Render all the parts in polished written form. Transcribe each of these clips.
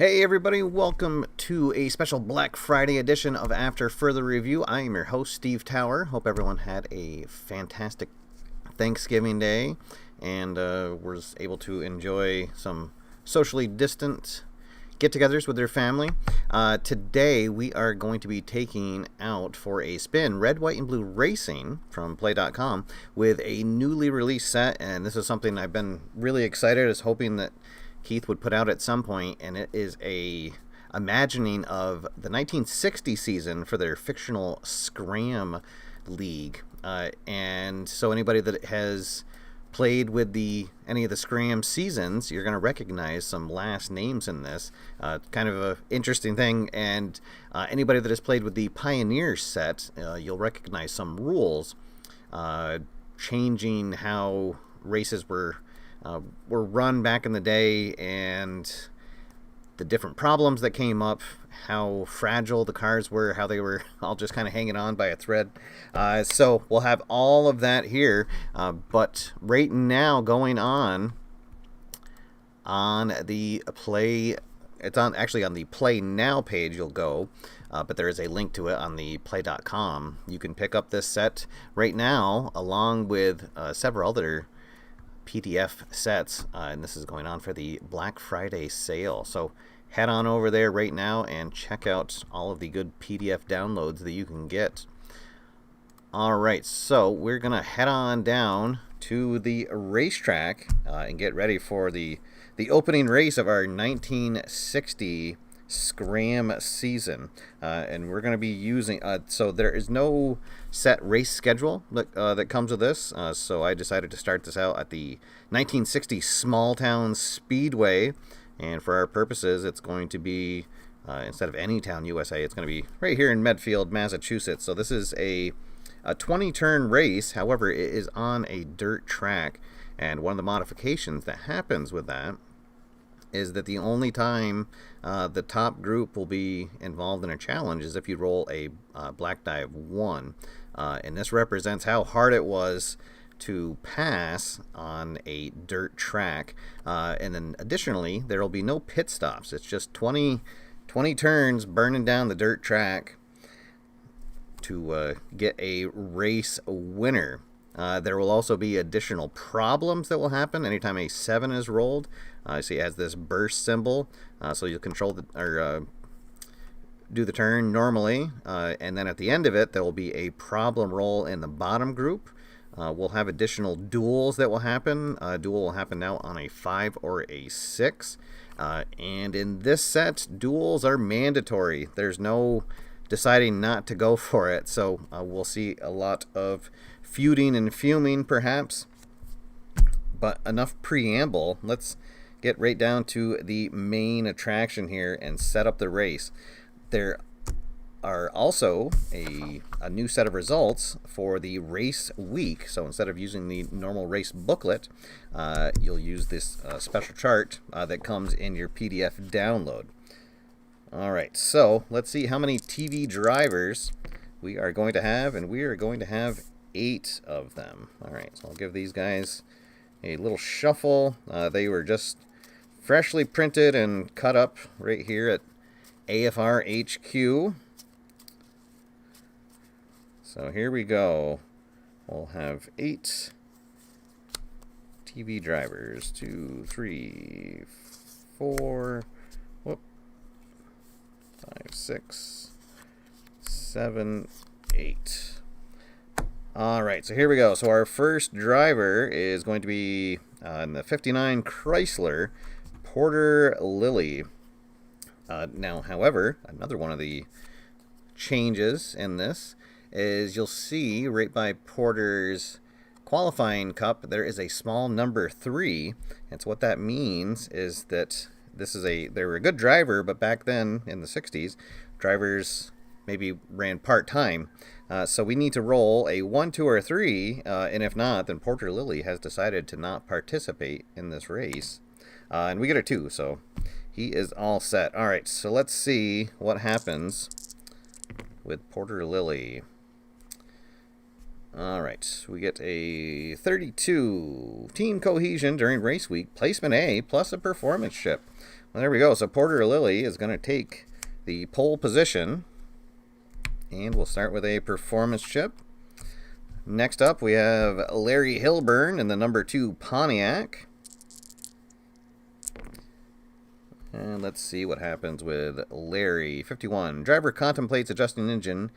Hey everybody, welcome to a special Black Friday edition of After Further Review. I am your host, Steve Tower. Hope everyone had a fantastic Thanksgiving Day and was able to enjoy some socially distant get-togethers with their family. Today we are going to be taking out for a spin Red, White, and Blue Racing from Play.com with a newly released set, and this is something I've been really excited, is hoping that Keith would put out at some point, and it is a imagining of the 1960 season for their fictional SCRAM league. And so anybody that has played with any of the SCRAM seasons, you're going to recognize some last names in this. Kind of an interesting thing. And anybody that has played with the Pioneer set, you'll recognize some rules changing how races were run back in the day, and the different problems that came up, how fragile the cars were, how they were all just kind of hanging on by a thread. So we'll have all of that here, but right now going on the Play, it's actually on the Play Now page you'll go, but there is a link to it on the Play.com. You can pick up this set right now along with several other PDF sets, and this is going on for the Black Friday sale. So head on over there right now and check out all of the good PDF downloads that you can get. Alright, so we're going to head on down to the racetrack and get ready for the opening race of our 1960 SCRAM season, and we're going to be using so there is no set race schedule that comes with this, so I decided to start this out at the 1960 Small Town Speedway, and for our purposes it's going to be instead of Anytown, USA, it's going to be right here in Medfield, Massachusetts. So this is a 20-turn race. However, it is on a dirt track, and one of the modifications that happens with that is that the only time the top group will be involved in a challenge is if you roll a black die of 1. And this represents how hard it was to pass on a dirt track. And then additionally, there will be no pit stops. It's just 20 turns burning down the dirt track to get a race winner. There will also be additional problems that will happen anytime a 7 is rolled. See, it has this burst symbol, so you'll control do the turn normally, and then at the end of it, there will be a problem roll in the bottom group. We'll have additional duels that will happen. Duel will happen now on a 5 or a 6, and in this set, duels are mandatory. There's no deciding not to go for it, so we'll see a lot of feuding and fuming perhaps. But enough preamble, let's get right down to the main attraction here and set up the race. There are also a new set of results for the race week, so instead of using the normal race booklet, you'll use this special chart that comes in your PDF download. Alright, so let's see how many TV drivers we are going to have, and we are going to have 8 of them. Alright, so I'll give these guys a little shuffle. They were just freshly printed and cut up right here at AFR HQ. So here we go. We'll have 8 TV drivers. 2, 3, 4, 5, 6, 7, 8. Alright, so here we go. So our first driver is going to be in the 59 Chrysler, Porter Lilly. Now, however, another one of the changes in this is you'll see right by Porter's qualifying cup there is a small number 3, and so what that means is that they were a good driver, but back then in the 60s, drivers maybe ran part-time. So we need to roll a 1, 2, or 3, and if not, then Porter Lilly has decided to not participate in this race. And we get a 2, so he is all set. Alright, so let's see what happens with Porter Lilly. Alright, we get a 32 team cohesion during race week, placement A, plus a performance chip. Well, there we go. So Porter Lilly is going to take the pole position. And we'll start with a performance chip. Next up, we have Larry Hilburn in the number 2 Pontiac. And let's see what happens with Larry. 51. Driver contemplates adjusting engine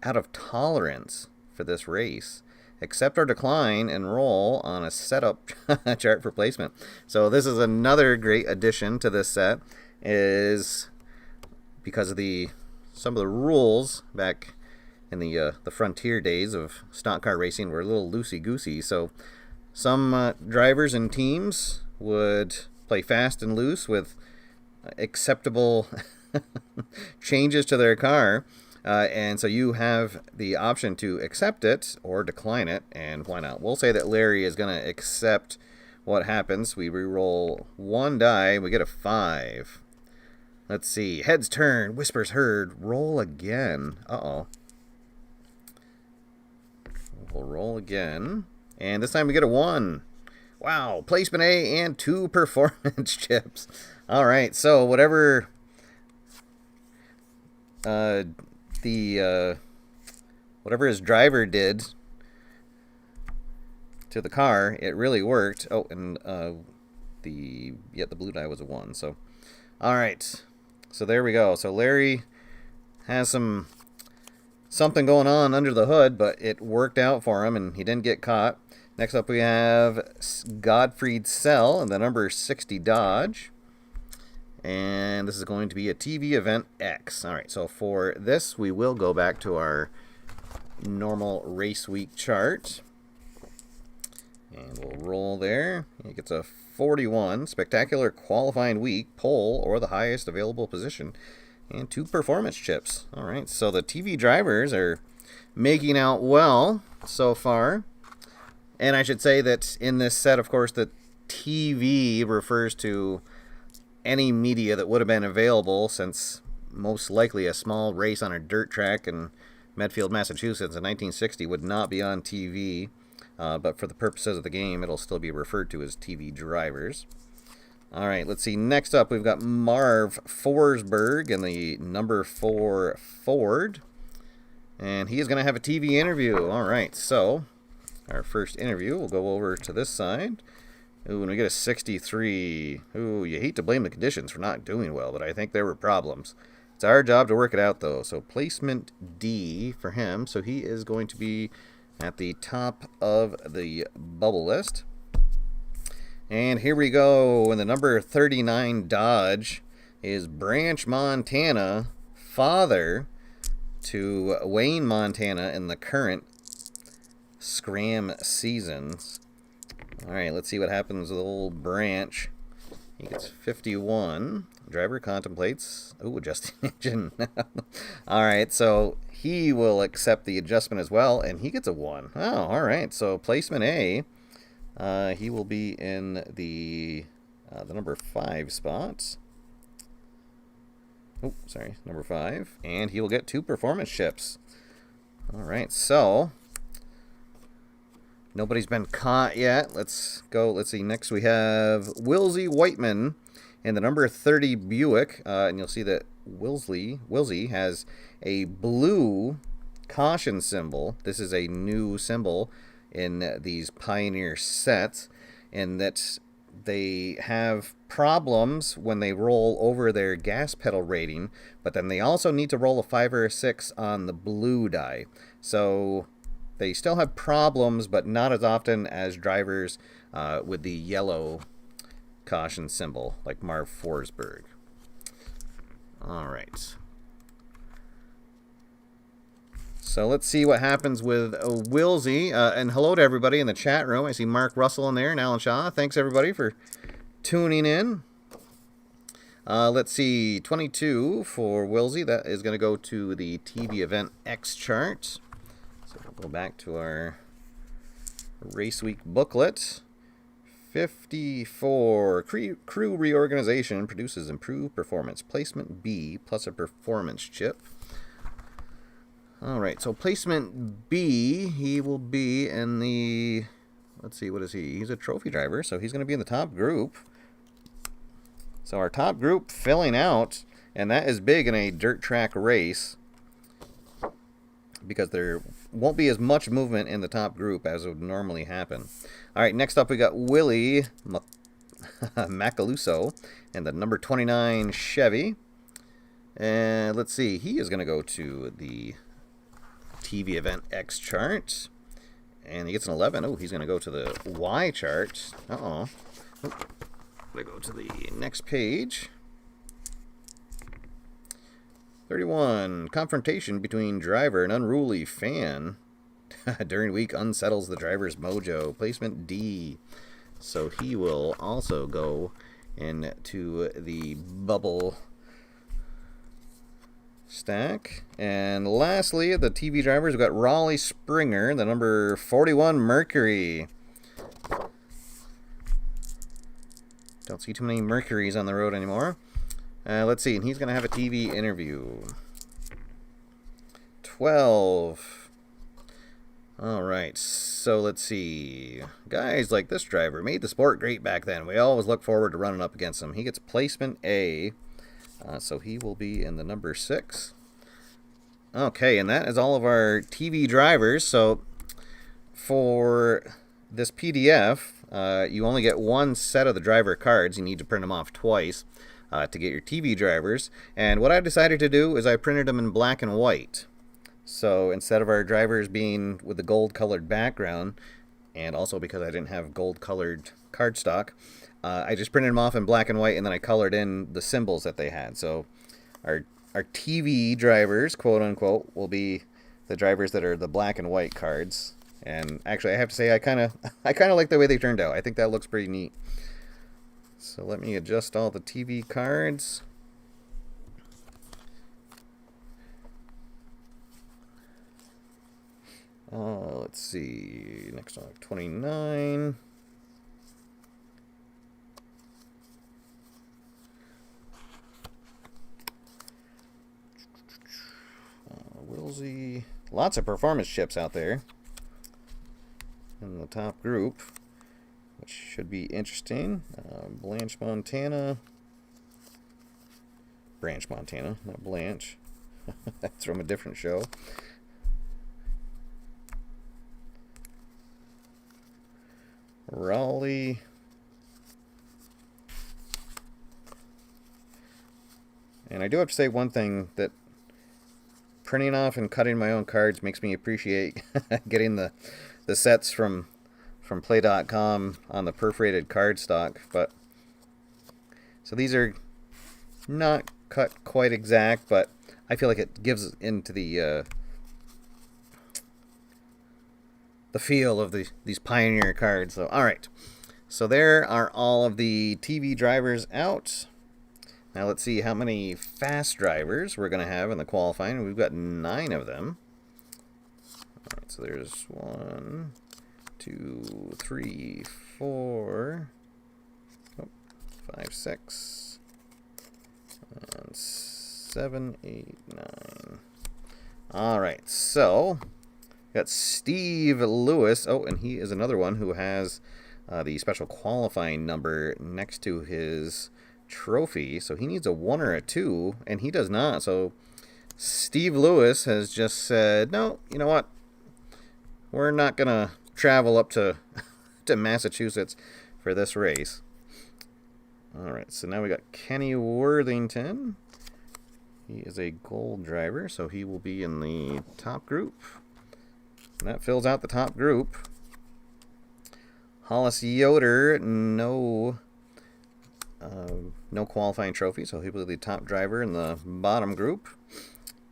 out of tolerance for this race. Accept or decline and roll on a setup chart for placement. So this is another great addition to this set, is because of some of the rules back in the frontier days of stock car racing were a little loosey-goosey. So some drivers and teams would play fast and loose with acceptable changes to their car. And so you have the option to accept it or decline it, and why not? We'll say that Larry is going to accept what happens. We re-roll 1 die, we get a 5. Let's see. Heads turn, whispers heard, roll again. Uh-oh. We'll roll again, and this time we get a 1. Wow, placement A and 2 performance chips. All right, so whatever whatever his driver did to the car, it really worked. Oh, and the blue die was a 1. So, all right, so there we go. So Larry has something going on under the hood, but it worked out for him, and he didn't get caught. Next up, we have Godfried Sell in the number 60 Dodge. And this is going to be a TV event X. All right, so for this, we will go back to our normal race week chart. And we'll roll there. He gets a 41. Spectacular qualifying week, pole, or the highest available position. And 2 performance chips. All right, so the TV drivers are making out well so far. And I should say that in this set, of course, the TV refers to any media that would have been available, since most likely a small race on a dirt track in Medfield, Massachusetts in 1960 would not be on TV. But for the purposes of the game, it'll still be referred to as TV drivers. All right, let's see. Next up, we've got Marv Forsberg in the number 4 Ford. And he is going to have a TV interview. All right, so our first interview, we'll go over to this side. Ooh, and we get a 63. Ooh, you hate to blame the conditions for not doing well, but I think there were problems. It's our job to work it out, though. So placement D for him. So he is going to be at the top of the bubble list. And here we go. In the number 39 Dodge is Branch, Montana, father to Wayne, Montana in the current SCRAM seasons. All right, let's see what happens with old Branch. He gets 51. Driver contemplates. Oh, adjusting engine. All right, so he will accept the adjustment as well, and he gets a 1. Oh, all right. So placement A, he will be in the number 5 spot. Oh, sorry, number 5. And he will get 2 performance chips. All right, so nobody's been caught yet. Let's go. Let's see. Next we have Wilsey Whiteman in the number 30 Buick. And you'll see that Wilsey has a blue caution symbol. This is a new symbol in these Pioneer sets, in that they have problems when they roll over their gas pedal rating, but then they also need to roll a 5 or a 6 on the blue die. So they still have problems, but not as often as drivers with the yellow caution symbol, like Marv Forsberg. All right. So let's see what happens with Wilsey. And hello to everybody in the chat room. I see Mark Russell in there and Alan Shaw. Thanks, everybody, for tuning in. Let's see. 22 for Wilsey. That is going to go to the TV event X chart. So we'll go back to our Race Week booklet. 54. Crew reorganization produces improved performance. Placement B plus a performance chip. All right, so placement B, he will be in the, let's see, what is he? He's a trophy driver, so he's going to be in the top group. So our top group filling out, and that is big in a dirt track race because there won't be as much movement in the top group as would normally happen. All right, next up we got Willie Macaluso and the number 29 Chevy. And let's see, he is going to go to the TV event X chart. And he gets an 11. Oh, he's going to go to the Y chart. Uh-oh. I'm going to go to the next page. 31. Confrontation between driver and unruly fan. During week unsettles the driver's mojo. Placement D. So he will also go into the bubble stack. And lastly, the TV drivers, we've got Raleigh Springer, the number 41 Mercury. Don't see too many Mercuries on the road anymore. Let's see, and he's going to have a TV interview. 12. All right, so let's see. Guys like this driver made the sport great back then. We always look forward to running up against him. He gets placement A, so he will be in the number 6. Okay, and that is all of our TV drivers. So for this PDF, you only get one set of the driver cards. You need to print them off twice to get your TV drivers. And what I decided to do is I printed them in black and white. So instead of our drivers being with the gold-colored background, and also because I didn't have gold-colored cardstock, I just printed them off in black and white, and then I colored in the symbols that they had. So our TV drivers, quote-unquote, will be the drivers that are the black and white cards. And actually, I have to say, I kind of like the way they turned out. I think that looks pretty neat. So let me adjust all the TV cards. Let's see. Next one, 29. Wilsey. Lots of performance chips out there in the top group, which should be interesting. Branch Montana, not Blanche. That's from a different show. Raleigh. And I do have to say one thing, that printing off and cutting my own cards makes me appreciate getting the sets from play.com on the perforated cardstock. But so these are not cut quite exact, but I feel like it gives into the feel of these Pioneer cards. So, all right. So there are all of the TV drivers out. Now let's see how many fast drivers we're going to have in the qualifying. We've got 9 of them. All right, so there's 1, 2, 3, 4, 5, 6, and 7, 8, 9. All right, so got Steve Lewis. Oh, and he is another one who has the special qualifying number next to his trophy. So he needs a 1 or a 2, and he does not. So Steve Lewis has just said, no, you know what? We're not going to travel up to Massachusetts for this race. All right, so now we got Kenny Worthington. He is a gold driver, so he will be in the top group. And that fills out the top group. Hollis Yoder, no qualifying trophy, so he will be the top driver in the bottom group.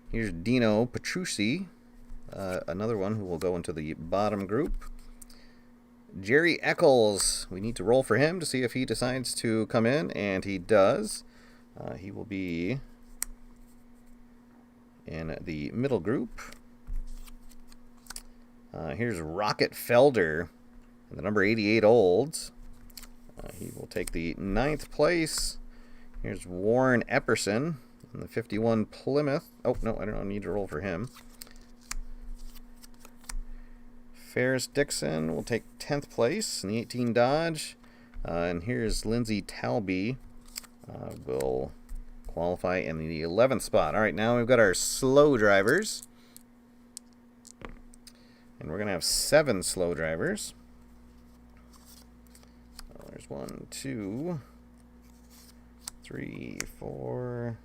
Here's Dino Petrucci, another one who will go into the bottom group. Jerry Eccles, we need to roll for him to see if he decides to come in, and he does. He will be in the middle group. Here's Rocket Felder, the number 88 Olds. He will take the 9th place. Here's Warren Epperson in the 51 Plymouth. Oh, no, I don't need to roll for him. Ferris Dixon will take 10th place in the 18 Dodge. And here's Lindsay Talby will qualify in the 11th spot. All right, now we've got our slow drivers. And we're going to have 7 slow drivers. There's 1, 2, 3, 4,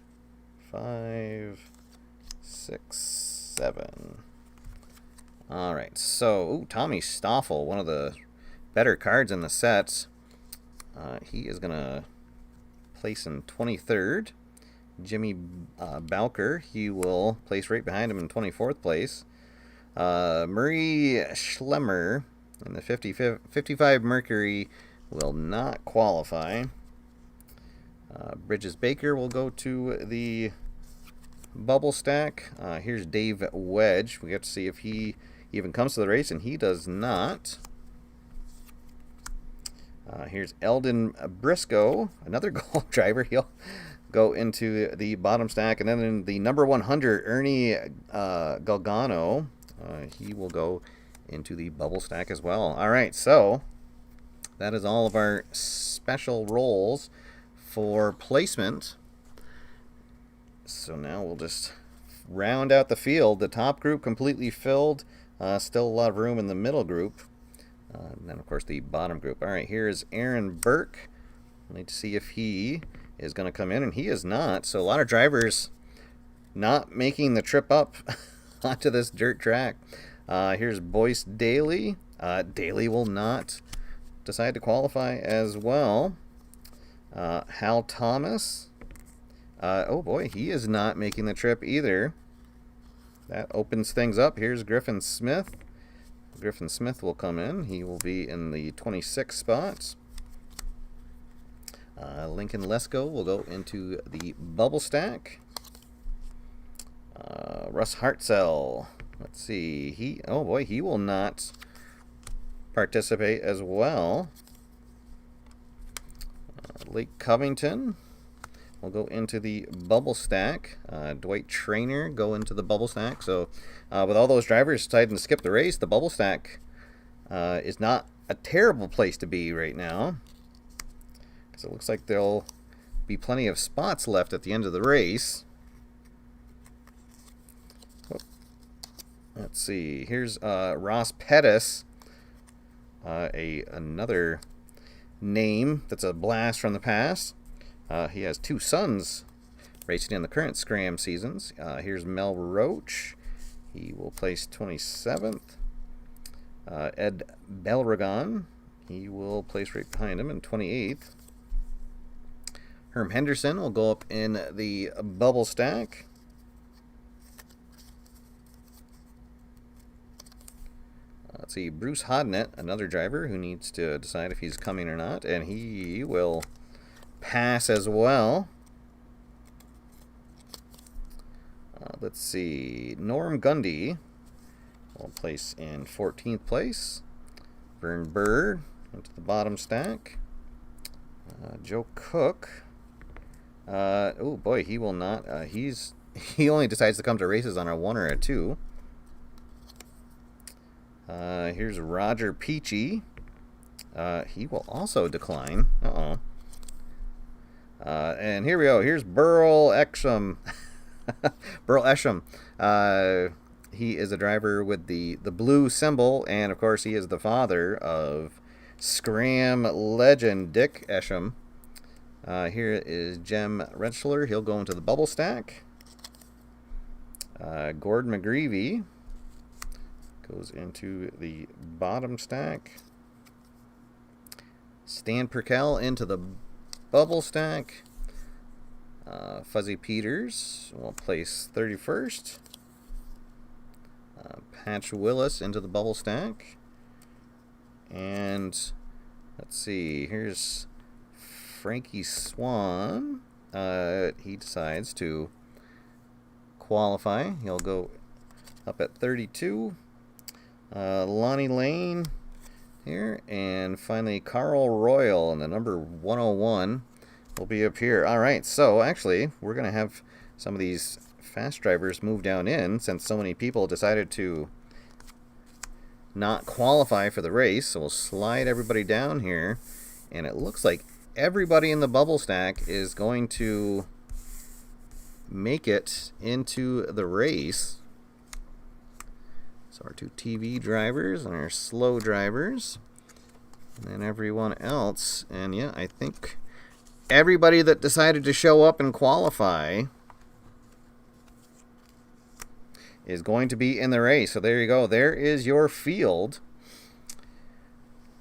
5, 6, 7. All right, so Tommy Stoffel, one of the better cards in the sets. He is going to place in 23rd. Jimmy Bowker, he will place right behind him in 24th place. Murray Schlemmer in the 55 Mercury will not qualify. Bridges Baker will go to the bubble stack. Here's Dave Wedge. We have to see if he even comes to the race, and he does not. Here's Eldon Briscoe, another Golf driver. He'll go into the bottom stack. And then in the number 100, Ernie Galgano, he will go into the bubble stack as well. All right, so that is all of our special rolls for placement. So now we'll just round out the field. The top group completely filled. Still a lot of room in the middle group. And then, of course, the bottom group. All right, here's Aaron Burke. We'll need to see if he is going to come in, and he is not. So a lot of drivers not making the trip up onto this dirt track. Here's Boyce Daly. Daly will not decide to qualify as well. Hal Thomas. Oh boy, he is not making the trip either. That opens things up. Here's Griffin Smith. Griffin Smith will come in. He will be in the 26th spot. Lincoln Lesko will go into the bubble stack. Russ Hartzell. Let's see. He will not participate as well. Lake Covington will go into the bubble stack. Dwight Traynor go into the bubble stack. So with all those drivers deciding to skip the race, the bubble stack is not a terrible place to be right now, because it looks like there'll be plenty of spots left at the end of the race. Let's see. Here's Ross Pettis, another name that's a blast from the past. He has 2 sons racing in the current SCRAM seasons. Here's Mel Roach. He will place 27th. Ed Belragon, he will place right behind him in 28th. Herm Henderson will go up in the bubble stack. Let's see, Bruce Hodnett, another driver who needs to decide if he's coming or not, and he will pass as well. Let's see, Norm Gundy will place in 14th place. Vern Bird into the bottom stack. Joe Cook. Oh boy, he will not. He only decides to come to races on a 1 or a 2. Here's Roger Peachy. He will also decline. And here we go. Here's Burl Esham. Burl Esham. He is a driver with the blue symbol, and of course he is the father of SCRAM legend Dick Esham. Here is Jem Retschler. He'll go into the bubble stack. Gordon McGreevy goes into the bottom stack. Stan Perkel into the bubble stack. Fuzzy Peters will place 31st. Patch Willis into the bubble stack. And let's see, here's Frankie Swan. He decides to qualify. He'll go up at 32. Lonnie Lane here, and finally Carl Royal in the number 101 will be up here. All right, so actually we're going to have some of these fast drivers move down in, since so many people decided to not qualify for the race. So we'll slide everybody down here, and it looks like everybody in the bubble stack is going to make it into the race. So our 2 TV drivers and our slow drivers. And then everyone else. And yeah, I think everybody that decided to show up and qualify is going to be in the race. So there you go. There is your field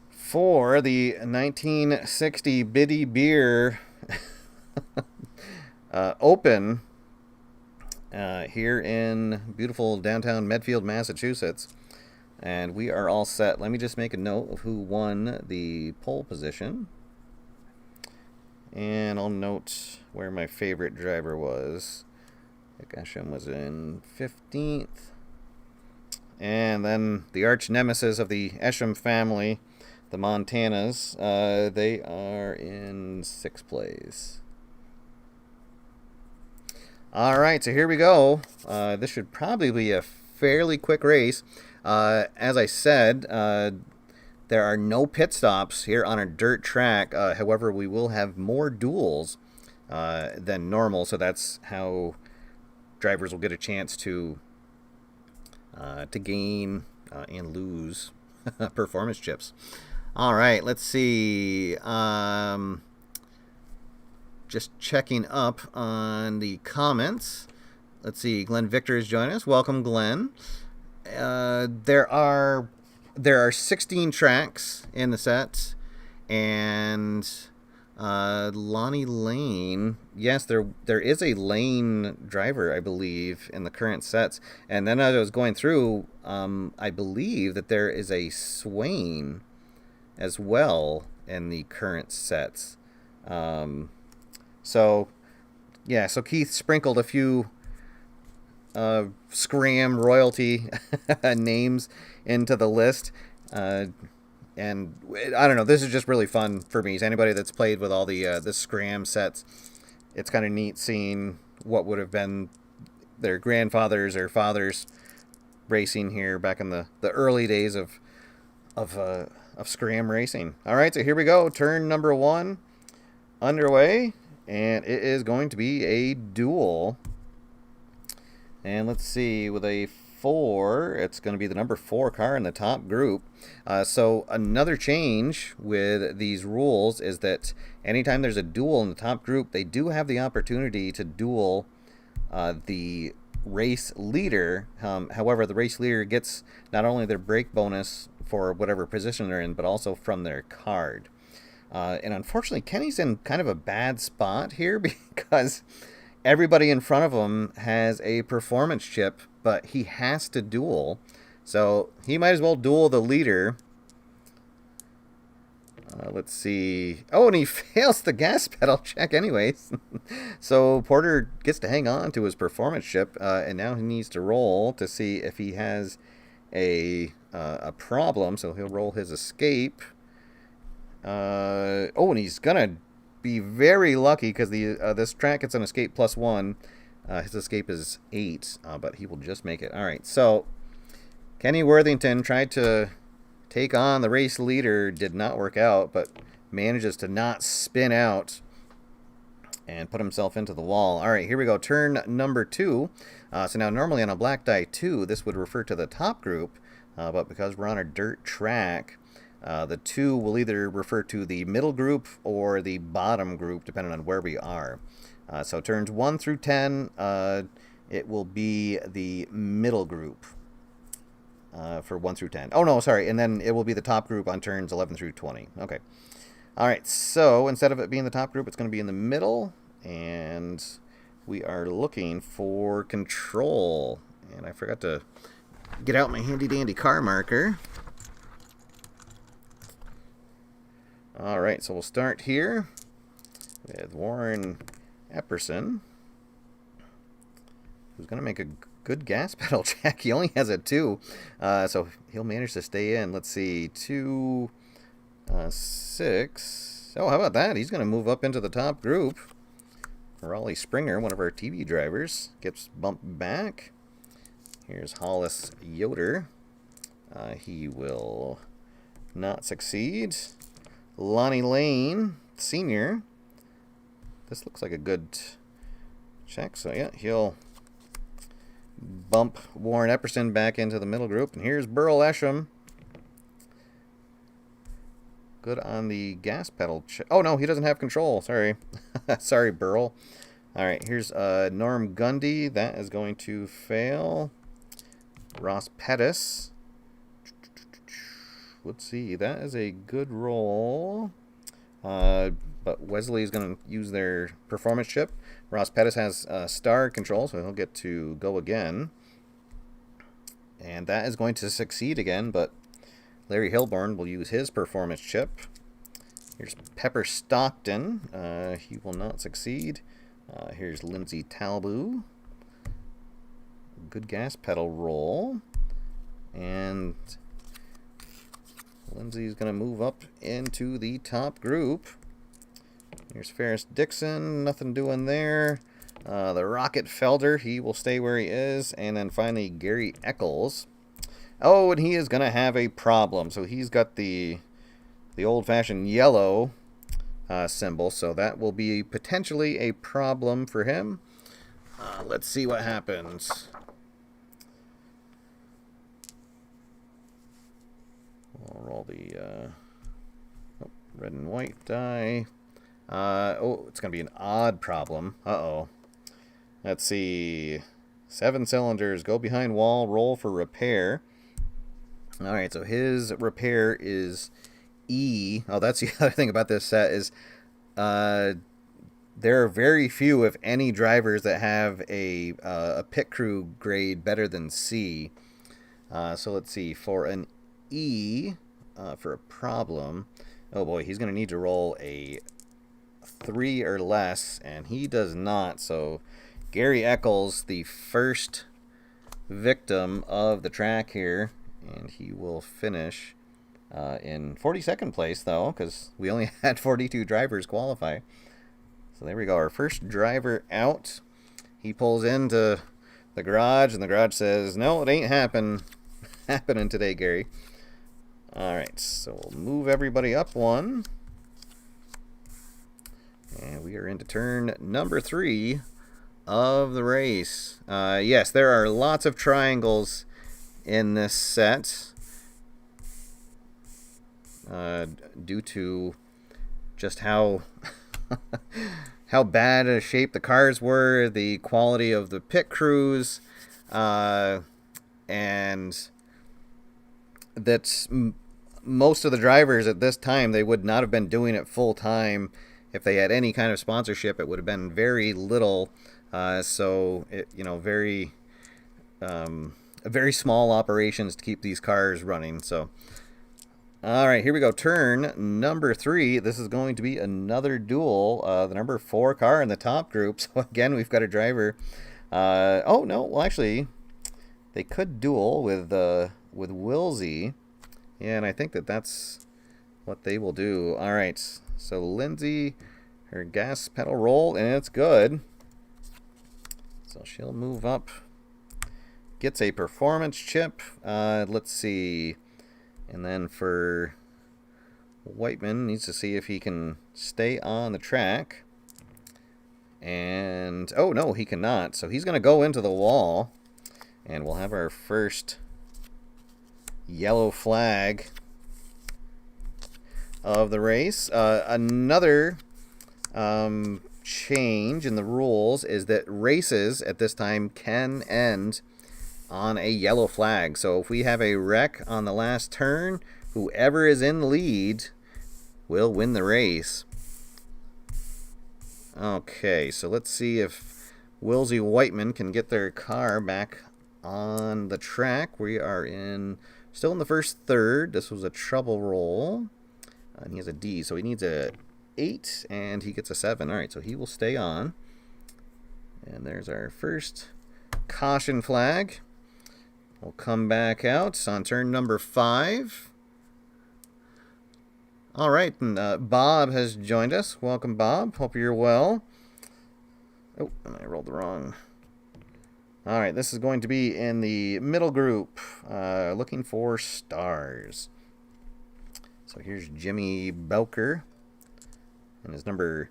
for the 1960 Biddy Beer Open here in beautiful downtown Medfield, Massachusetts. And we are all set. Let me just make a note of who won the pole position. And I'll note where my favorite driver was. Esham was in 15th. And then the arch nemesis of the Esham family, the Montanas, they are in 6th place. All right, so here we go. This should probably be a fairly quick race. As I said, there are no pit stops here on a dirt track. However, we will have more duels than normal, so that's how drivers will get a chance to gain and lose performance chips. All right, let's see. Just checking up on the comments. Let's see. Glenn Victor is joining us. Welcome, Glenn. There are 16 tracks in the set, and Lonnie Lane. Yes, there is a Lane driver, I believe, in the current sets. And then as I was going through, I believe that there is a Swain as well in the current sets. So Keith sprinkled a few SCRAM royalty names into the list. And I don't know, this is just really fun for me. As anybody that's played with all the SCRAM sets, it's kind of neat seeing what would have been their grandfathers or fathers racing here back in the early days of SCRAM racing. All right, so here we go. Turn number 1 underway, and it is going to be a duel. And let's see, with a 4, it's going to be the number 4 car in the top group. So another change with these rules is that anytime there's a duel in the top group, they do have the opportunity to duel the race leader. However, the race leader gets not only their break bonus for whatever position they're in, but also from their card. And unfortunately, Kenny's in kind of a bad spot here because everybody in front of him has a performance chip, but he has to duel. So he might as well duel the leader. Let's see. Oh, and he fails the gas pedal check anyways. So Porter gets to hang on to his performance chip, and now he needs to roll to see if he has a problem. So he'll roll his escape. And he's going to be very lucky because this track gets an escape +1. His escape is 8, but he will just make it. All right, so Kenny Worthington tried to take on the race leader, did not work out, but manages to not spin out and put himself into the wall. All right, here we go. Turn number 2. So now normally on a black die 2, this would refer to the top group, but because we're on a dirt track, the 2 will either refer to the middle group or the bottom group, depending on where we are. So turns 1 through 10, it will be the middle group for 1 through 10. Oh, no, sorry. And then it will be the top group on turns 11 through 20. Okay. All right. So instead of it being the top group, it's going to be in the middle. And we are looking for control. And I forgot to get out my handy-dandy car marker. All right, so we'll start here with Warren Epperson, who's going to make a good gas pedal check. He only has a 2, so he'll manage to stay in. Let's see, 2, 6. Oh, how about that? He's going to move up into the top group. Raleigh Springer, one of our TV drivers, gets bumped back. Here's Hollis Yoder. He will not succeed. Lonnie Lane Sr. This looks like a good check. So, yeah, he'll bump Warren Epperson back into the middle group. And here's Burl Esham. Good on the gas pedal. Oh, no, he doesn't have control. Sorry. Sorry, Burl. All right, here's Norm Gundy. That is going to fail. Ross Pettis. Let's see. That is a good roll. But Wesley is going to use their performance chip. Ross Pettis has star control, so he'll get to go again. And that is going to succeed again, but Larry Hilborn will use his performance chip. Here's Pepper Stockton. He will not succeed. Here's Lindsay Talbot. Good gas pedal roll. And Lindsay's going to move up into the top group. Here's Ferris Dixon. Nothing doing there. The Rocket Felder, he will stay where he is. And then finally, Gary Eccles. Oh, and he is going to have a problem. So he's got the old-fashioned yellow symbol. So that will be potentially a problem for him. Let's see what happens. We'll roll the red and white die. Oh, it's going to be an odd problem. Uh-oh. Let's see. 7 cylinders. Go behind wall. Roll for repair. All right, so his repair is E. Oh, that's the other thing about this set is there are very few, if any, drivers that have a pit crew grade better than C. So let's see. For an E, for a problem, oh boy, he's going to need to roll a 3 or less, and he does not. So Gary Eccles, the first victim of the track here, and he will finish in 42nd place, though, because we only had 42 drivers qualify. So there we go, our first driver out. He pulls into the garage, and the garage says, no, it ain't happening today, Gary. All right, so we'll move everybody up one. And we are into turn number 3 of the race. Yes, there are lots of triangles in this set due to just how how bad a shape the cars were, the quality of the pit crews, and that's most of the drivers at this time, they would not have been doing it full time. If they had any kind of sponsorship, it would have been very little. So, very small operations to keep these cars running. So, all right, here we go. Turn number 3. This is going to be another duel. The number 4 car in the top group. So, again, we've got a driver. Oh, no. Well, actually, they could duel with Wilsey. Yeah, and I think that's what they will do. All right. So Lindsay, her gas pedal roll, and it's good. So she'll move up. Gets a performance chip. Let's see. And then for Whiteman, needs to see if he can stay on the track. And, oh, no, he cannot. So he's going to go into the wall. And we'll have our first yellow flag of the race. Another change in the rules is that races at this time can end on a yellow flag. So if we have a wreck on the last turn, whoever is in the lead will win the race. Okay, so let's see if Wilsey Whiteman can get their car back on the track. We are still in the first third. This was a trouble roll. And he has a D, so he needs a 8, and he gets a 7. All right, so he will stay on. And there's our first caution flag. We'll come back out on turn number 5. All right, and Bob has joined us. Welcome, Bob. Hope you're well. Oh, and I rolled the wrong. All right, this is going to be in the middle group, looking for stars. So here's Jimmy Belker. And his number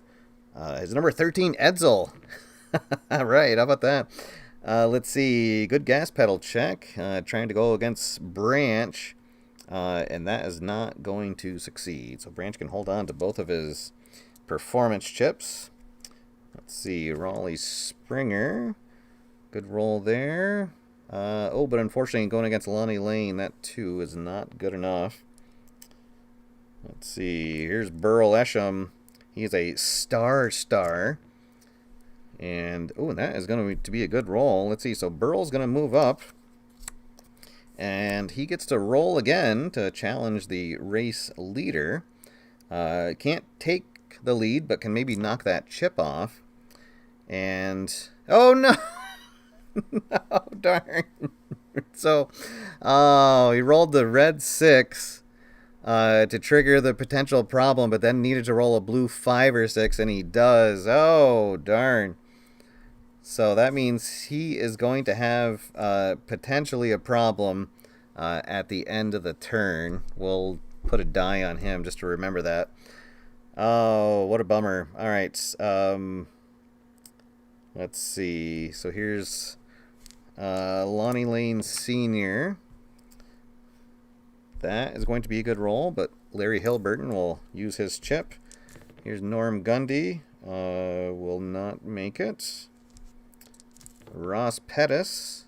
13, Edsel. All right, how about that? Let's see. Good gas pedal check. Trying to go against Branch. And that is not going to succeed. So Branch can hold on to both of his performance chips. Let's see. Raleigh Springer. Good roll there. But unfortunately, going against Lonnie Lane, that too is not good enough. Let's see. Here's Burl Esham. He is a star. And, that is going to be a good roll. Let's see. So Burl's going to move up. And he gets to roll again to challenge the race leader. Can't take the lead, but can maybe knock that chip off. And, oh no! No, darn. So, he rolled the red 6 to trigger the potential problem, but then needed to roll a blue 5 or 6, and he does. Oh, darn. So that means he is going to have potentially a problem at the end of the turn. We'll put a die on him just to remember that. Oh, what a bummer. All right. Let's see. So here's Lonnie Lane Sr. That is going to be a good roll, but Larry Hilburton will use his chip. Here's Norm Gundy. Will not make it. Ross Pettis.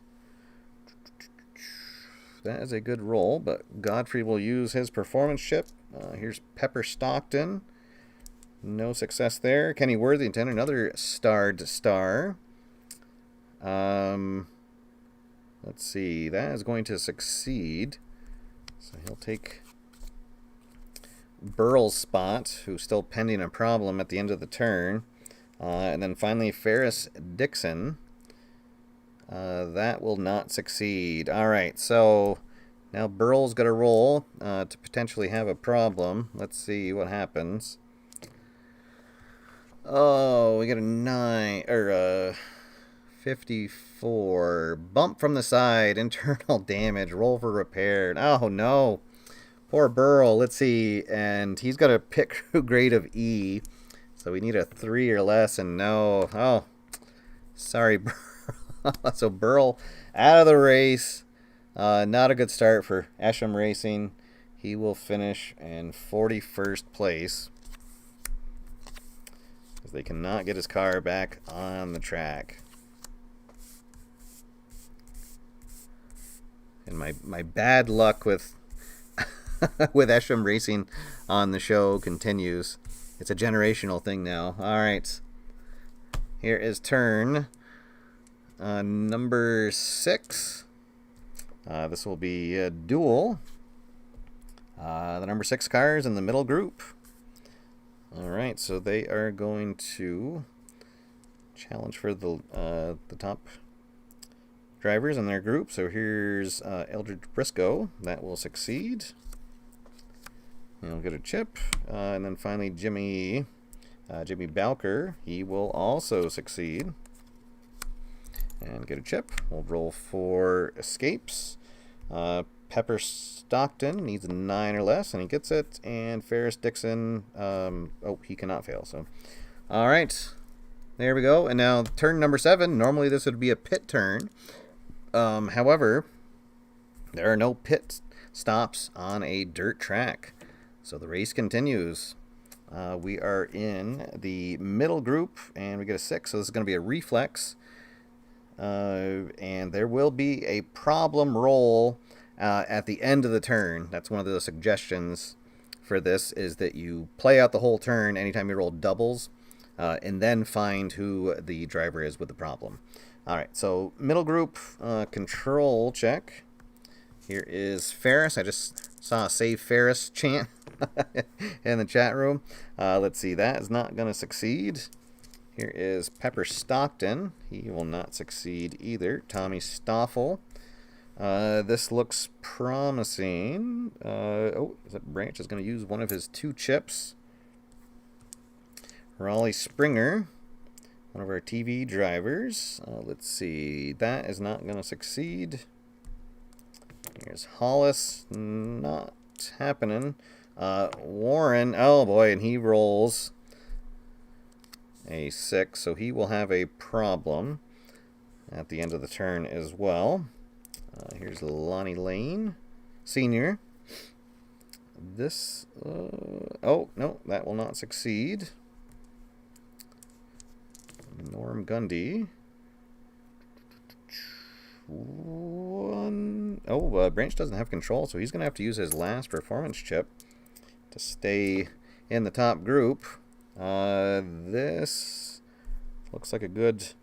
That is a good roll, but Godfrey will use his performance chip. Here's Pepper Stockton. No success there. Kenny Worthington, another starred star. Let's see. That is going to succeed. So he'll take Burl's spot, who's still pending a problem at the end of the turn. And then finally Ferris Dixon. That will not succeed. All right, so now Burl's got to roll to potentially have a problem. Let's see what happens. Oh, we got a 9 or 54. Bump from the side, internal damage, roll for repaired. Oh no, poor Burl. Let's see, and he's got a pit crew grade of E, so we need a 3 or less. And no, oh, sorry, Burl. So Burl out of the race. Not a good start for Esham Racing. He will finish in 41st place, as they cannot get his car back on the track. And my bad luck with with Esham Racing on the show continues. It's a generational thing now. All right. Here is turn number 6. This will be a duel. The number 6 cars in the middle group. All right, so they are going to challenge for the top drivers in their group. So here's Eldridge Briscoe. That will succeed. He'll get a chip. And then finally Jimmy Bowker. He will also succeed and get a chip. We'll roll for escapes. Pepper Stockton needs a 9 or less, and he gets it. And Ferris Dixon, he cannot fail. So, all right, there we go. And now turn number 7. Normally this would be a pit turn. However, there are no pit stops on a dirt track, so the race continues. We are in the middle group, and we get a 6. So this is going to be a reflex. And there will be a problem roll at the end of the turn. That's one of the suggestions for this, is that you play out the whole turn anytime you roll doubles, and then find who the driver is with the problem. All right, so middle group control check. Here is Ferris. I just saw a Save Ferris chant in the chat room. Let's see, that is not going to succeed. Here is Pepper Stockton. He will not succeed either. Tommy Stoffel. This looks promising. Is that Branch is going to use one of his 2 chips. Raleigh Springer, one of our TV drivers. Let's see. That is not going to succeed. Here's Hollis. Not happening. Warren. Oh boy, and he rolls. a 6, so he will have a problem at the end of the turn as well. Here's Lonnie Lane, Senior. This, oh, no, that will not succeed. Norm Gundy. Branch doesn't have control, so he's going to have to use his last performance chip to stay in the top group. This looks like a good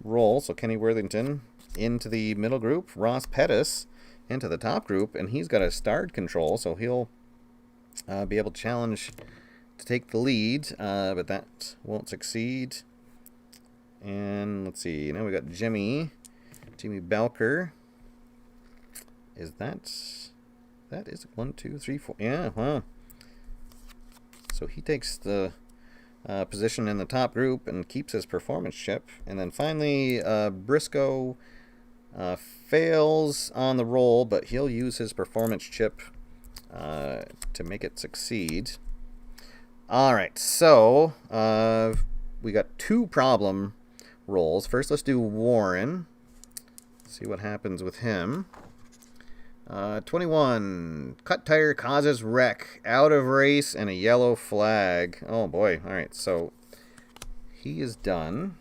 roll. So Kenny Worthington into the middle group. Ross Pettis into the top group, and he's got a starred control, so he'll be able to challenge to take the lead, but that won't succeed. And let's see, now we got Jimmy Belker. That is 1, 2, 3, 4. Yeah, wow. So he takes the position in the top group and keeps his performance chip. And then finally, Briscoe fails on the roll, but he'll use his performance chip to make it succeed. All right, so we got 2 problem rolls. First, let's do Warren. See what happens with him. 21. Cut tire causes wreck. Out of race and a yellow flag. Oh boy. All right, so he is done.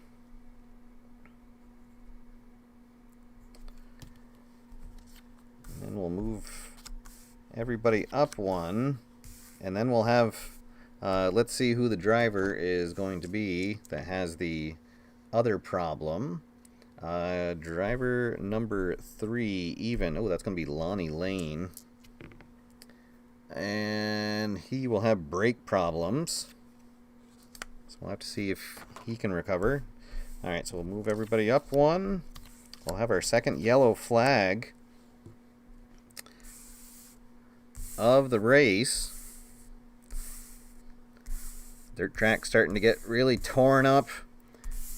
And then we'll move everybody up 1. And then we'll have, let's see who the driver is going to be that has the other problem. Driver number 3, even. Oh, that's going to be Lonnie Lane. And he will have brake problems. So we'll have to see if he can recover. Alright, so we'll move everybody up 1. We'll have our second yellow flag of the race. Dirt track starting to get really torn up.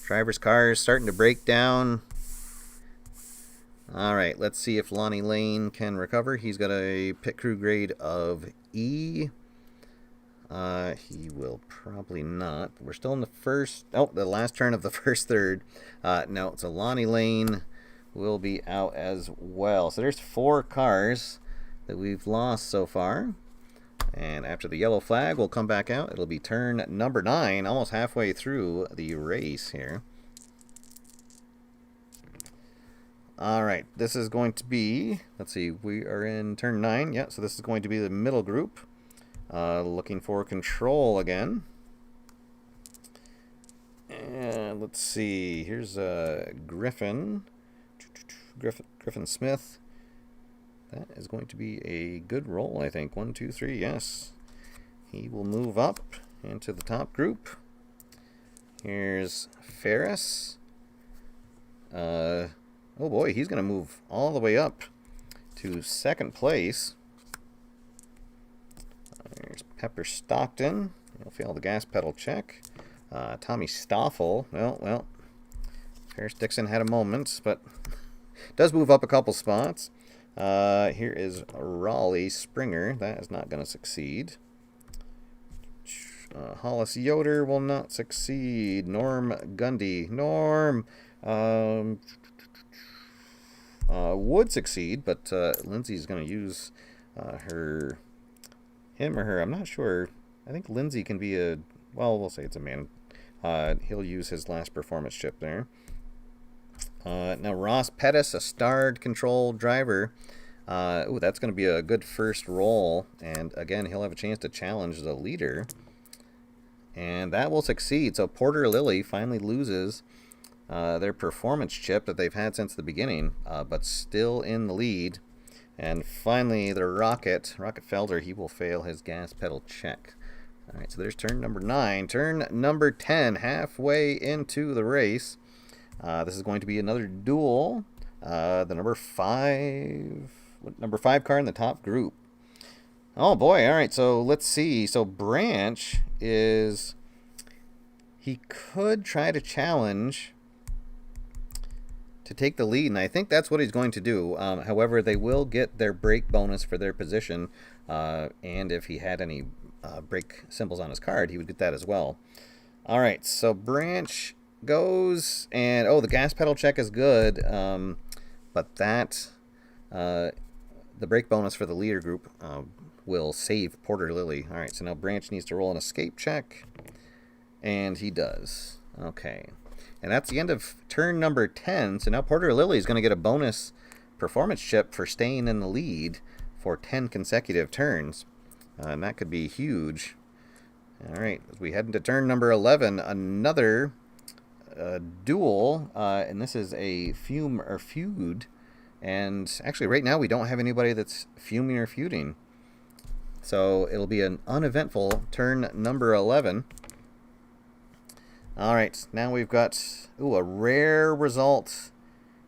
Driver's car is starting to break down. Alright, let's see if Lonnie Lane can recover. He's got a pit crew grade of E. He will probably not. We're still in the last turn of the first third. No, so Lonnie Lane will be out as well. So there's 4 cars that we've lost so far. And after the yellow flag, we'll come back out. It'll be turn number 9, almost halfway through the race here. All right, this is going to be, let's see, we are in turn 9. Yeah, so this is going to be the middle group. Looking for control again. And let's see, here's Griffin Smith. That is going to be a good roll, I think. 1, 2, 3, yes. He will move up into the top group. Here's Ferris. Oh boy, he's going to move all the way up to second place. There's Pepper Stockton. He'll fail the gas pedal check. Tommy Stoffel. Well, Ferris Dixon had a moment, but does move up a couple spots. Here is Raleigh Springer. That is not going to succeed. Hollis Yoder will not succeed. Norm Gundy. Norm would succeed, but Lindsay's going to use him or her. I'm not sure. I think Lindsay can be we'll say it's a man. He'll use his last performance chip there. Now Ross Pettis, a starred control driver. That's going to be a good first roll, and again he'll have a chance to challenge the leader, and that will succeed. So Porter Lilly finally loses their performance chip that they've had since the beginning, but still in the lead. And finally the Rocket Felder, he will fail his gas pedal check. All right, so there's turn number 9. Turn number 10, halfway into the race. This is going to be another duel. The number 5 car in the top group. Oh boy, all right, so let's see. So Branch he could try to challenge to take the lead, and I think that's what he's going to do. However, they will get their brake bonus for their position, and if he had any brake symbols on his card, he would get that as well. All right, so Branch goes, and oh, the gas pedal check is good, but that the brake bonus for the leader group will save Porter Lily. All right, so now Branch needs to roll an escape check, and he does. Okay, and that's the end of turn number 10. So now Porter Lily is going to get a bonus performance chip for staying in the lead for 10 consecutive turns, and that could be huge. All right, as we head into turn number 11, another duel, and this is a fume or feud. And actually, right now, we don't have anybody that's fuming or feuding. So it'll be an uneventful turn number 11. All right, now we've got a rare result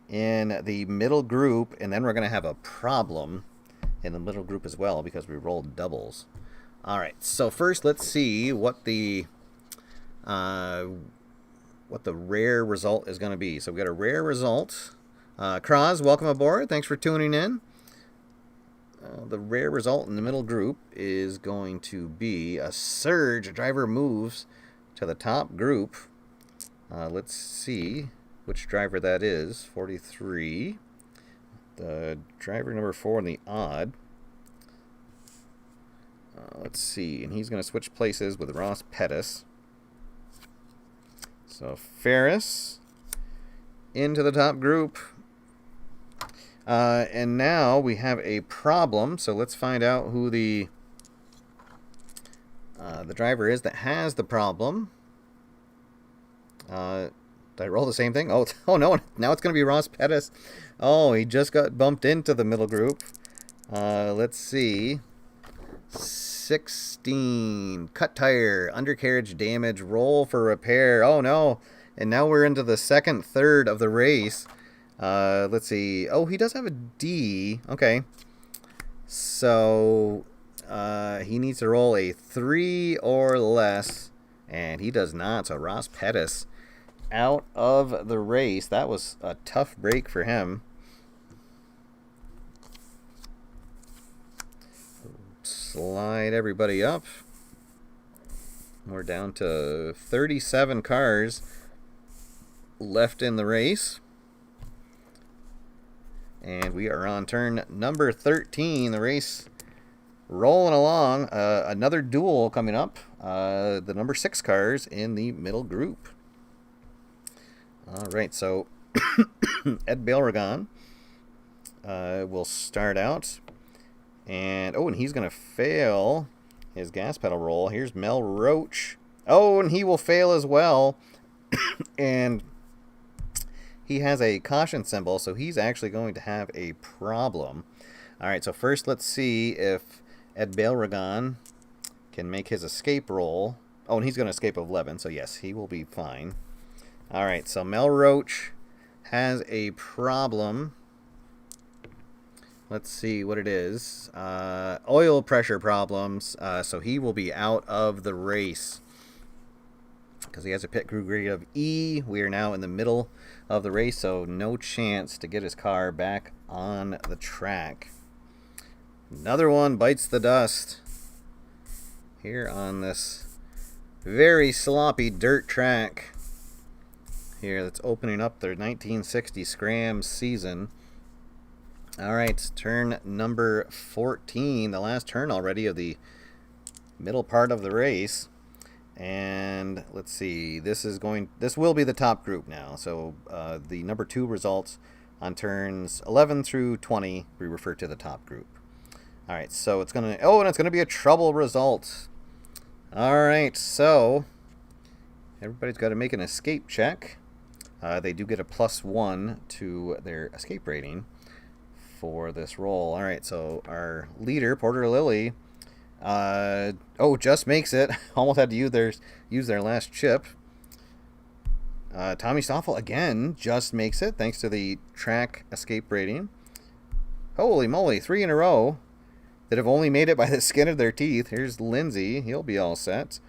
in the middle group, and then we're going to have a problem in the middle group as well because we rolled doubles. All right, so first let's see what the rare result is going to be. So we got a rare result. Kraz, welcome aboard. Thanks for tuning in. The rare result in the middle group is going to be a surge. A driver moves to the top group. Let's see which driver that is. 43. The driver number 4 in the odd. Let's see, and he's going to switch places with Ross Pettis. So Ferris into the top group. And now we have a problem, so let's find out who the driver is that has the problem. Did I roll the same thing? Oh no, now it's going to be Ross Pettis. Oh, he just got bumped into the middle group. Let's see. 16. Cut tire, undercarriage damage, roll for repair. Oh no. And now we're into the second third of the race. Let's see. Oh, he does have a D. Okay. So he needs to roll a 3 or less, and he does not. So Ross Pettis out of the race. That was a tough break for him. Slide everybody up. We're down to 37 cars left in the race. And we are on turn number 13. The race rolling along. Another duel coming up. The number 6 cars in the middle group. All right, so Ed Bailragon will start out. And he's going to fail his gas pedal roll. Here's Mel Roach. Oh, and he will fail as well. And he has a caution symbol, so he's actually going to have a problem. All right, so first let's see if Ed Bailragon can make his escape roll. Oh, and he's going to escape 11, so yes, he will be fine. All right, so Mel Roach has a problem. Let's see what it is. Oil pressure problems, so he will be out of the race because he has a pit crew grade of E. We are now in the middle of the race, so no chance to get his car back on the track. Another one bites the dust here on this very sloppy dirt track here that's opening up their 1960 SCRAM season. All right, turn number 14, the last turn already of the middle part of the race. And let's see, this will be the top group now. So the number 2 results on turns 11 through 20, we refer to the top group. All right, so it's going to, and it's going to be a trouble result. All right, so everybody's got to make an escape check. They do get a +1 to their escape rating for this roll. All right, so our leader, Porter Lily, just makes it. Almost had to use their last chip. Tommy Stoffel again just makes it thanks to the track escape rating. Holy moly, 3 in a row that have only made it by the skin of their teeth. Here's Lindsay, he'll be all set.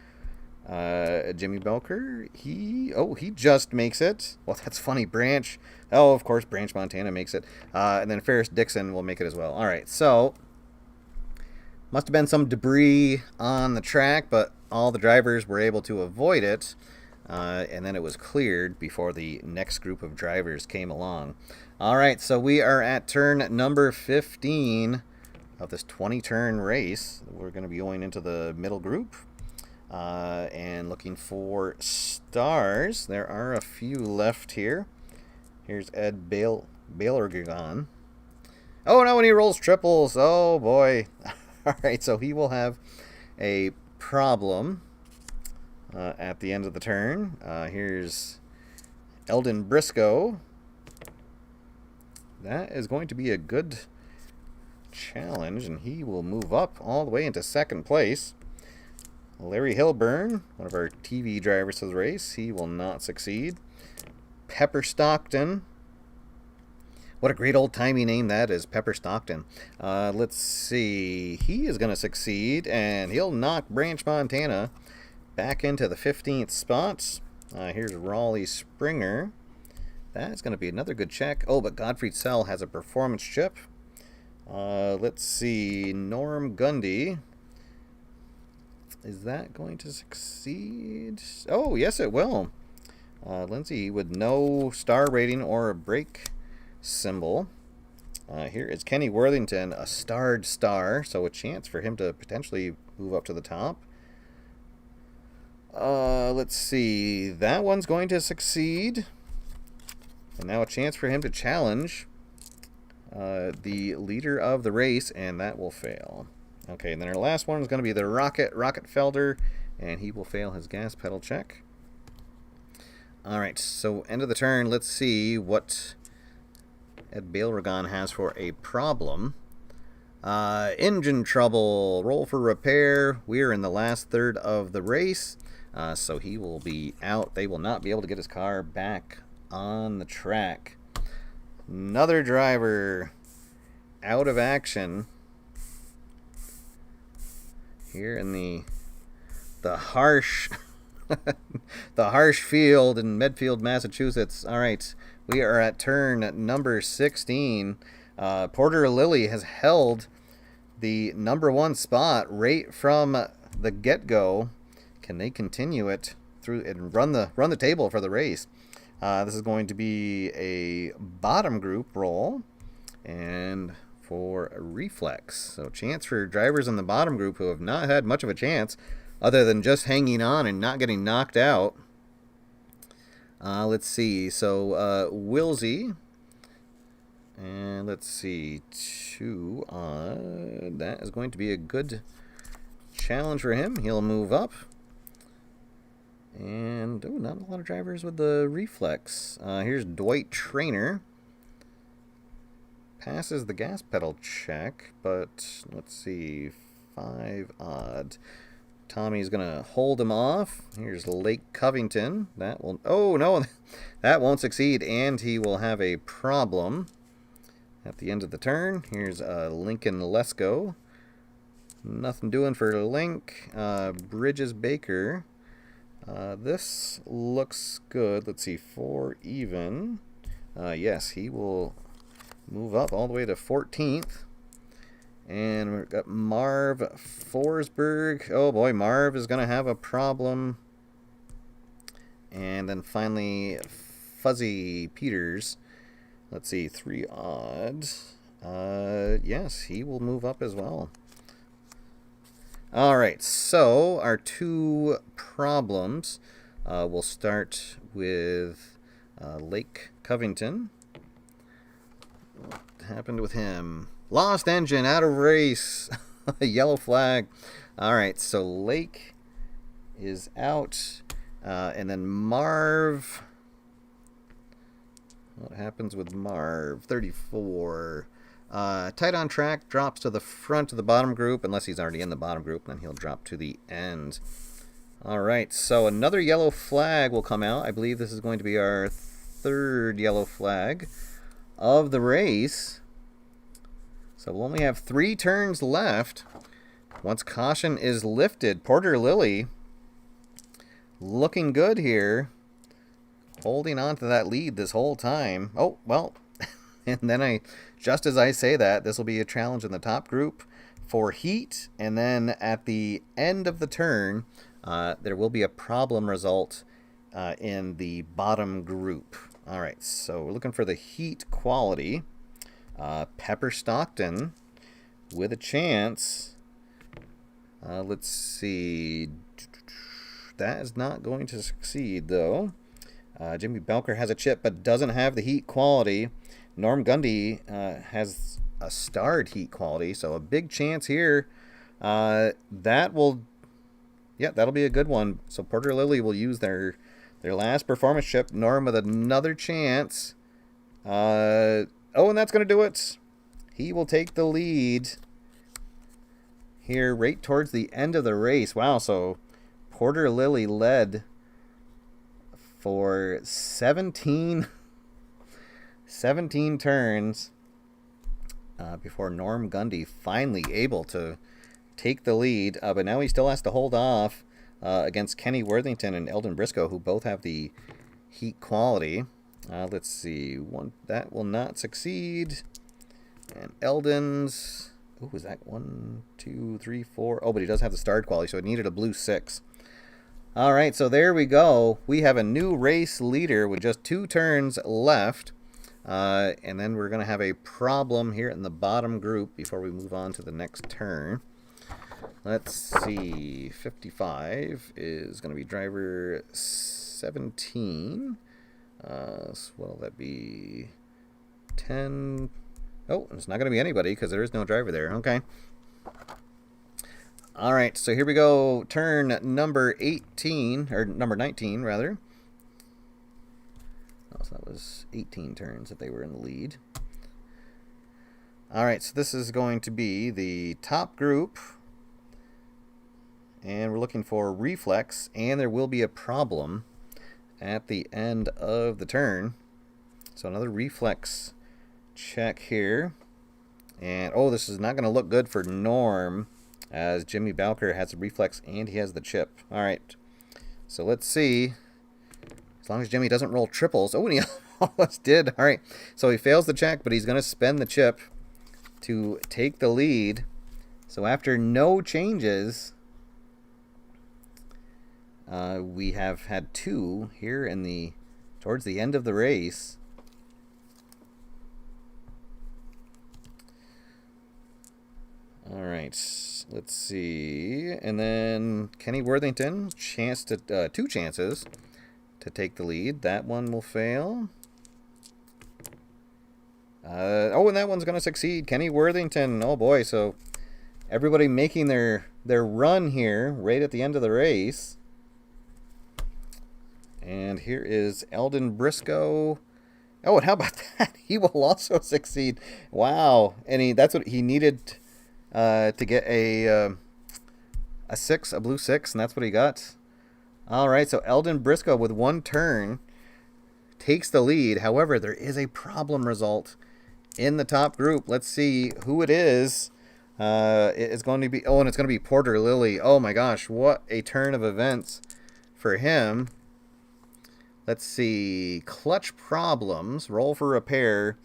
Jimmy Belker, he just makes it. Well, that's funny. Branch, of course, Branch Montana makes it. And then Ferris Dixon will make it as well. All right, so must have been some debris on the track, but all the drivers were able to avoid it. and then it was cleared before the next group of drivers came along. All right, so we are at turn number 15 of this 20-turn race. We're going to be going into the middle group and looking for stars. There are a few left here. Here's Ed Baylorgagon. Oh, no, and he rolls triples. Oh, boy. All right, so he will have a problem at the end of the turn. Here's Eldon Briscoe. That is going to be a good challenge, and he will move up all the way into second place. Larry Hilburn, one of our TV drivers to the race, he will not succeed. Pepper Stockton. What a great old-timey name that is, Pepper Stockton. Let's see. He is going to succeed, and he'll knock Branch Montana back into the 15th spot. Here's Raleigh Springer. That's going to be another good check. Oh, but Godfrey Sell has a performance chip. Let's see. Norm Gundy. Is that going to succeed? Oh, yes, it will. Lindsay with no star rating or a break symbol. Here is Kenny Worthington, a starred star, so a chance for him to potentially move up to the top. Let's see. That one's going to succeed. And now a chance for him to challenge the leader of the race, and that will fail. Okay, and then our last one is going to be the Rocket Felder, and he will fail his gas pedal check. All right, so end of the turn. Let's see what Ed Baylorgagon has for a problem. Engine trouble. Roll for repair. We're in the last third of the race, so he will be out. They will not be able to get his car back on the track. Another driver out of action here in the harsh the harsh field in Medfield, Massachusetts. All right, we are at turn number 16. Porter Lilly has held the number one spot right from the get-go. Can they continue it through and run the table for the race? This is going to be a bottom group roll, and for a reflex. So chance for drivers in the bottom group who have not had much of a chance other than just hanging on and not getting knocked out. Let's see. So Wilsey, and let's see, 2 odd. That is going to be a good challenge for him. He'll move up. And, not a lot of drivers with the reflex. Here's Dwight Trainer. Passes the gas pedal check, but let's see, 5 odd. Tommy's going to hold him off. Here's Lake Covington. That will, oh no, that won't succeed, and he will have a problem at the end of the turn. Here's Lincoln Lesko. Nothing doing for Link. Bridges Baker. This looks good. Let's see, 4 even. Yes, he will move up all the way to 14th. And we've got Marv Forsberg. Oh boy, Marv is going to have a problem. And then finally, Fuzzy Peters. Let's see, 3 odd. Yes, he will move up as well. All right, so our 2 problems. We'll start with Lake Covington. What happened with him? Lost engine, out of race. Yellow flag. All right, so Lake is out. And then Marv. What happens with Marv? 34. Tight on track, drops to the front of the bottom group, unless he's already in the bottom group, then he'll drop to the end. All right, so another yellow flag will come out. I believe this is going to be our 3rd yellow flag of the race. So we'll only have 3 turns left. Once caution is lifted, Porter Lilly looking good here, holding on to that lead this whole time. Oh, well, and then just as I say that, this will be a challenge in the top group for heat, and then at the end of the turn, there will be a problem result in the bottom group. All right, so we're looking for the heat quality. Pepper Stockton with a chance. Let's see. That is not going to succeed, though. Jimmy Belker has a chip, but doesn't have the heat quality. Norm Gundy has a starred heat quality, so a big chance here. That'll be a good one. So Porter Lily will use their last performance chip. Norm with another chance. And that's going to do it. He will take the lead here right towards the end of the race. Wow, so Porter Lily led for 17 turns before Norm Gundy finally able to take the lead. But now he still has to hold off against Kenny Worthington and Eldon Briscoe, who both have the heat quality. Let's see. That will not succeed. And Eldon's... Oh, was that 1, 2, 3, 4? Oh, but he does have the starred quality, so it needed a blue 6. All right, so there we go. We have a new race leader with just 2 turns left. And then we're going to have a problem here in the bottom group before we move on to the next turn. Let's see. 55 is going to be driver 17. So what'll that be? 10. Oh, it's not going to be anybody because there is no driver there. Okay. All right, so here we go. Turn number 18, or number 19, rather. Oh, so that was 18 turns that they were in the lead. All right, so this is going to be the top group. And we're looking for reflex, and there will be a problem at the end of the turn. So another reflex check here. And, oh, this is not going to look good for Norm, as Jimmy Balker has the reflex and he has the chip. All right, so let's see. As long as Jimmy doesn't roll triples. Oh, and he almost did. All right, so he fails the check, but he's going to spend the chip to take the lead. So after no changes, we have had 2 here in towards the end of the race. All right, let's see. And then Kenny Worthington, 2 chances to take the lead. That one will fail. And that one's going to succeed. Kenny Worthington, oh boy. So everybody making their run here right at the end of the race. And here is Eldon Briscoe. Oh, and how about that? He will also succeed. Wow. And that's what he needed to get a 6, a blue 6, and that's what he got. All right, so Eldon Briscoe with 1 turn takes the lead. However, there is a problem result in the top group. Let's see who it is. It is going to be, and it's going to be Porter Lily. Oh my gosh, what a turn of events for him. Let's see, clutch problems, roll for repair.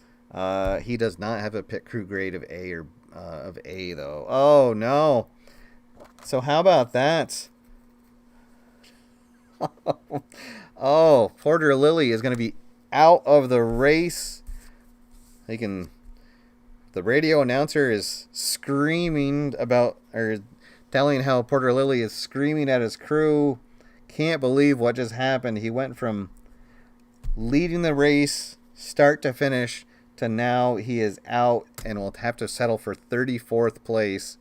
He does not have a pit crew grade of A though. Oh no. So how about that? Oh, Porter Lily is going to be out of the race. The radio announcer is screaming telling how Porter Lily is screaming at his crew. Can't believe what just happened. He went from leading the race, start to finish, to now he is out and will have to settle for 34th place.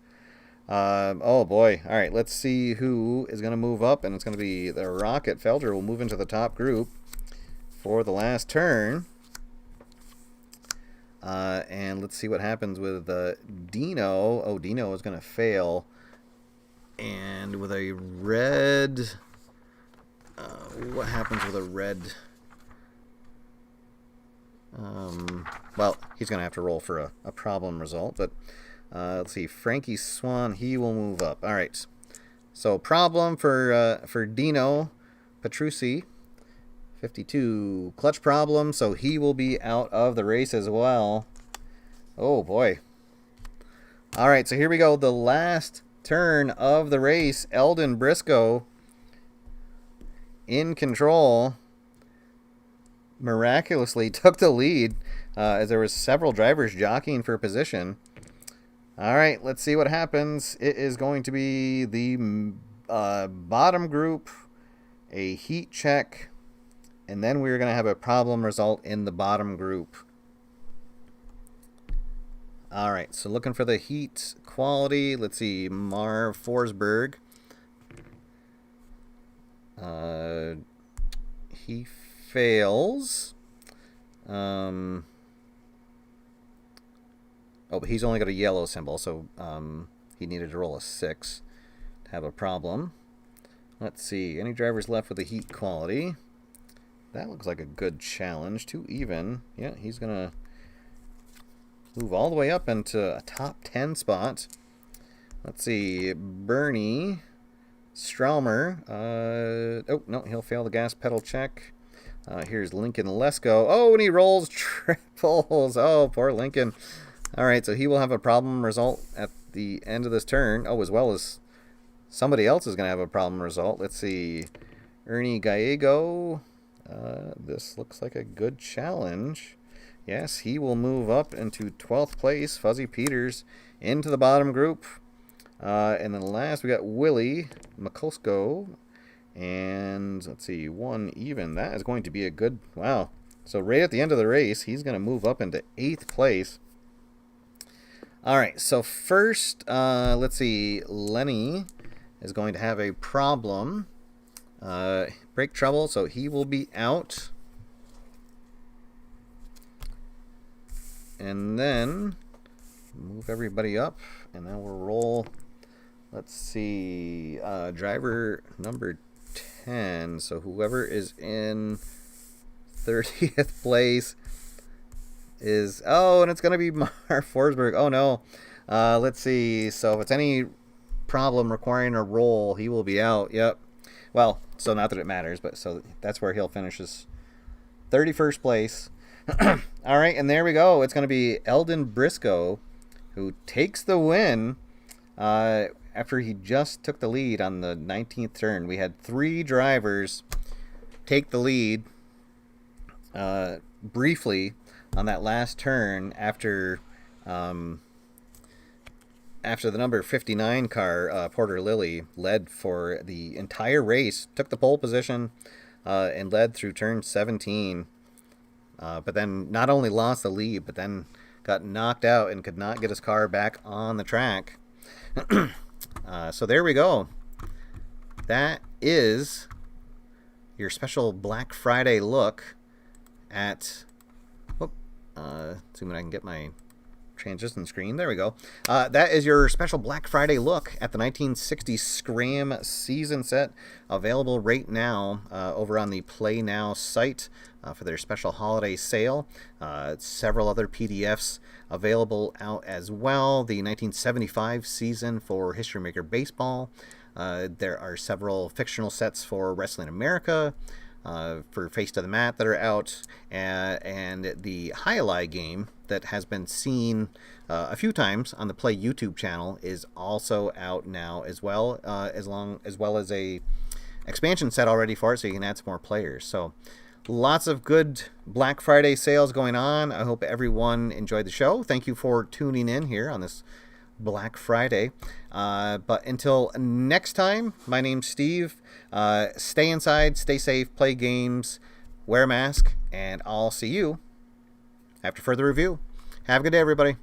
Oh boy. All right, let's see who is going to move up, and it's going to be the Rocket. Felder will move into the top group for the last turn. And let's see what happens with Dino. Oh, Dino is going to fail. And with a red... what happens with a red... well, he's going to have to roll for a problem result, but let's see. Frankie Swan, he will move up. All right. So problem for Dino Petrucci, 52. Clutch problem, so he will be out of the race as well. Oh, boy. All right, so here we go. The last turn of the race. Eldon Briscoe in control, miraculously took the lead as there was several drivers jockeying for position. All right, let's see what happens. It is going to be the bottom group, a heat check, and then we're going to have a problem result in the bottom group. All right, so looking for the heat quality. Let's see, Marv Forsberg. He fails. Oh, but he's only got a yellow symbol, so he needed to roll a 6 to have a problem. Let's see, any drivers left with the heat quality? That looks like a good challenge. 2 even. Yeah, he's going to move all the way up into a top 10 spot. Let's see, Bernie Straumer. Oh, no, he'll fail the gas pedal check. Here's Lincoln Lesko. Oh, and he rolls triples. Oh, poor Lincoln. All right, so he will have a problem result at the end of this turn. Oh, as well as somebody else is going to have a problem result. Let's see. Ernie Gallego. This looks like a good challenge. Yes, he will move up into 12th place. Fuzzy Peters into the bottom group. And then last, we got Willie Makosko. And let's see, 1 even. That is going to be a good... Wow. So right at the end of the race, he's going to move up into 8th place. All right, so first, let's see, Lenny is going to have a problem. Brake trouble, so he will be out. And then move everybody up, and then we'll roll. Let's see, driver number 10. So whoever is in 30th place is... Oh, and it's going to be Marv Forsberg. Oh, no. Let's see. So if it's any problem requiring a roll, he will be out. Yep. Well, so not that it matters, but so that's where he'll finish his 31st place. All right, and there we go. It's going to be Eldon Briscoe who takes the win after he just took the lead on the 19th turn. We had 3 drivers take the lead briefly on that last turn after the number 59 car, Porter Lilly, led for the entire race, took the pole position, and led through turn 17. But then not only lost the lead, but then got knocked out and could not get his car back on the track. So there we go. That is your special Black Friday look at... assuming I can get my transition screen. There we go. That is your special Black Friday look at the 1960 SCRAM season set, available right now over on the Play Now site for their special holiday sale. Several other PDFs available out as well. The 1975 season for History Maker Baseball. There are several fictional sets for Wrestling America, for Face to the Mat that are out, and the Highlight game that has been seen a few times on the Play YouTube channel is also out now as well, as well as a expansion set already for it, so you can add some more players. So lots of good Black Friday sales going on. I hope everyone enjoyed the show. Thank you for tuning in here on this Black Friday. But until next time, my name's Steve. Stay inside, stay safe, play games, wear a mask, and I'll see you after further review. Have a good day, everybody.